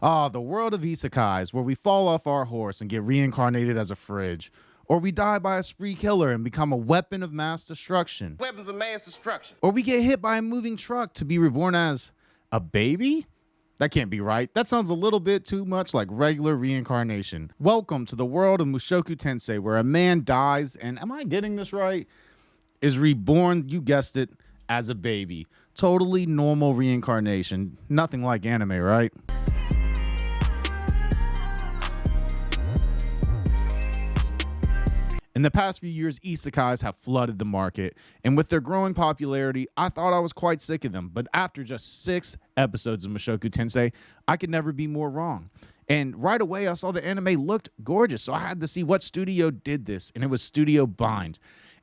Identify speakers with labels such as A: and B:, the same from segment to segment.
A: Ah, the world of isekais, where we fall off our horse and get reincarnated as a fridge, or we die by a spree killer and become a weapon of mass destruction,
B: Weapons of mass destruction.
A: or we get hit by a moving truck to be reborn as a baby? That can't be right. That sounds a little bit too much like regular reincarnation. Welcome to the world of Mushoku Tensei, where a man dies and, am I getting this right? Is reborn, you guessed it, as a baby. Totally normal reincarnation. Nothing like anime, right? In the past few years, isekais have flooded the market, and with their growing popularity, I thought I was quite sick of them. But after just 6 episodes of Mushoku Tensei, I could never be more wrong. And right away, I saw the anime looked gorgeous, so I had to see what studio did this, and it was Studio Bind.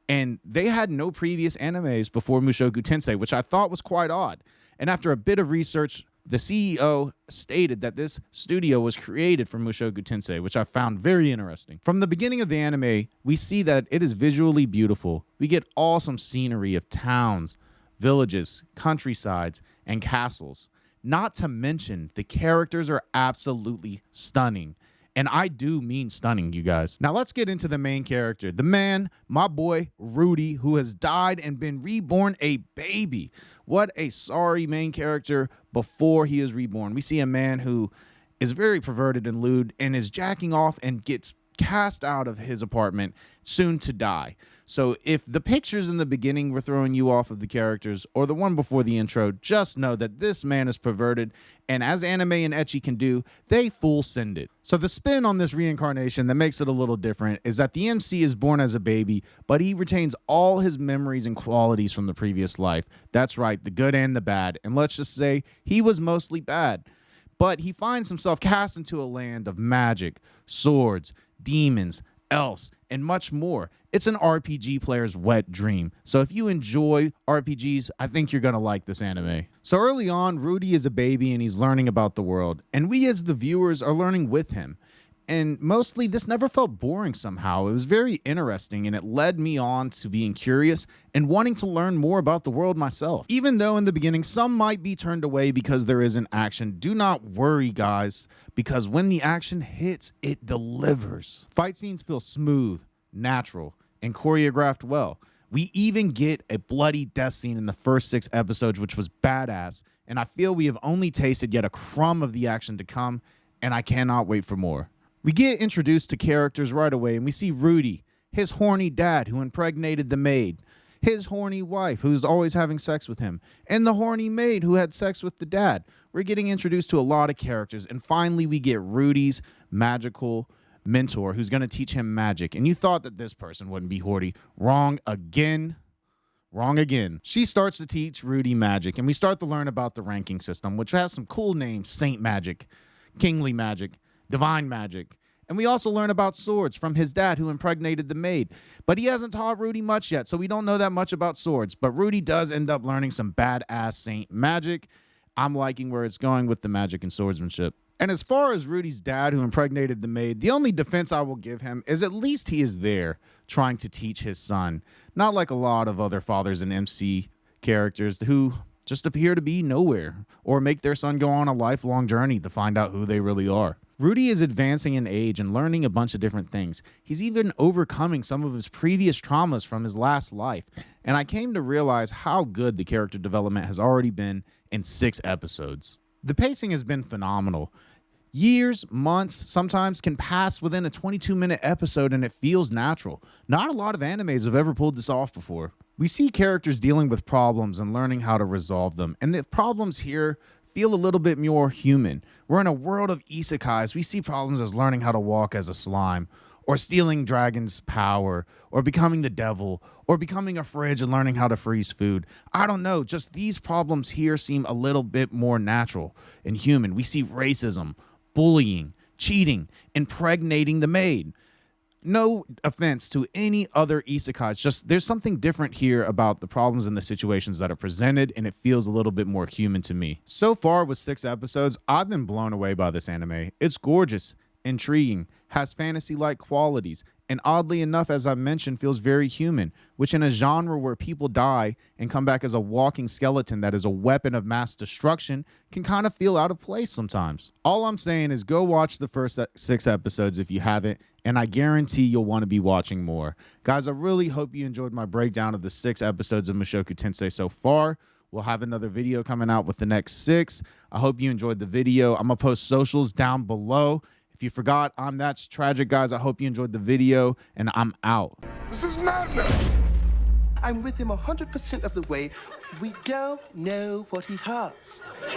A: And they had no previous animes before Mushoku Tensei, which I thought was quite odd. And after a bit of research, the CEO stated that this studio was created for Mushoku Tensei, which I found very interesting. From the beginning of the anime, we see that it is visually beautiful. We get awesome scenery of towns, villages, countrysides, and castles. Not to mention, the characters are absolutely stunning. And I do mean stunning, you guys. Now let's get into the main character. The man, my boy, Rudy, who has died and been reborn a baby. What a sorry main character before he is reborn. We see a man who is very perverted and lewd and is jacking off and gets cast out of his apartment, soon to die. So if the pictures in the beginning were throwing you off of the characters, or the one before the intro, just know that this man is perverted, and as anime and ecchi can do, they full send it. So the spin on this reincarnation that makes it a little different is that the MC is born as a baby, but he retains all his memories and qualities from the previous life. That's right, the good and the bad. And let's just say he was mostly bad. But he finds himself cast into a land of magic, swords, demons, elves, and much more. It's an RPG player's wet dream. So if you enjoy RPGs, I think you're going to like this anime. So early on, Rudy is a baby and he's learning about the world. And we as the viewers are learning with him. And mostly this never felt boring somehow. It was very interesting and it led me on to being curious and wanting to learn more about the world myself. Even though in the beginning some might be turned away because there isn't action, do not worry guys, because when the action hits, it delivers. Fight scenes feel smooth, natural, and choreographed well. We even get a bloody death scene in the first 6 episodes, which was badass, and I feel we have only tasted yet a crumb of the action to come, and I cannot wait for more. We get introduced to characters right away, and we see Rudy, his horny dad who impregnated the maid, his horny wife who's always having sex with him, and the horny maid who had sex with the dad. We're getting introduced to a lot of characters, and finally we get Rudy's magical mentor who's going to teach him magic. And you thought that this person wouldn't be horny. Wrong again. Wrong again. She starts to teach Rudy magic, and we start to learn about the ranking system, which has some cool names: Saint Magic, Kingly Magic, Divine Magic. And we also learn about swords from his dad who impregnated the maid. But he hasn't taught Rudy much yet, so we don't know that much about swords. But Rudy does end up learning some badass Saint Magic. I'm liking where it's going with the magic and swordsmanship. And as far as Rudy's dad who impregnated the maid, the only defense I will give him is at least he is there trying to teach his son. Not like a lot of other fathers and MC characters who just appear to be nowhere or make their son go on a lifelong journey to find out who they really are. Rudy is advancing in age and learning a bunch of different things. He's even overcoming some of his previous traumas from his last life. And I came to realize how good the character development has already been in 6 episodes. The pacing has been phenomenal. Years, months, sometimes can pass within a 22-minute episode and it feels natural. Not a lot of animes have ever pulled this off before. We see characters dealing with problems and learning how to resolve them. And the problems here feel a little bit more human. We're in a world of isekais. We see problems as learning how to walk as a slime, or stealing dragons' power, or becoming the devil, or becoming a fridge and learning how to freeze food. I don't know, just these problems here seem a little bit more natural and human. We see racism, bullying, cheating, impregnating the maid. No offense to any other isekais, just there's something different here about the problems and the situations that are presented, and it feels a little bit more human to me. So far with 6 episodes, I've been blown away by this anime. It's gorgeous, intriguing, has fantasy-like qualities, and oddly enough, as I mentioned, feels very human, which in a genre where people die and come back as a walking skeleton that is a weapon of mass destruction can kind of feel out of place sometimes. All I'm saying is go watch the first 6 episodes if you haven't, and I guarantee you'll want to be watching more. Guys, I really hope you enjoyed my breakdown of the 6 episodes of Mushoku Tensei so far. We'll have another video coming out with the next 6. I hope you enjoyed the video. I'm going to post socials down below. If you forgot, I'm thtstragic, guys. I hope you enjoyed the video, and I'm out.
B: This is madness! I'm with him 100% of the way. We don't know what he has.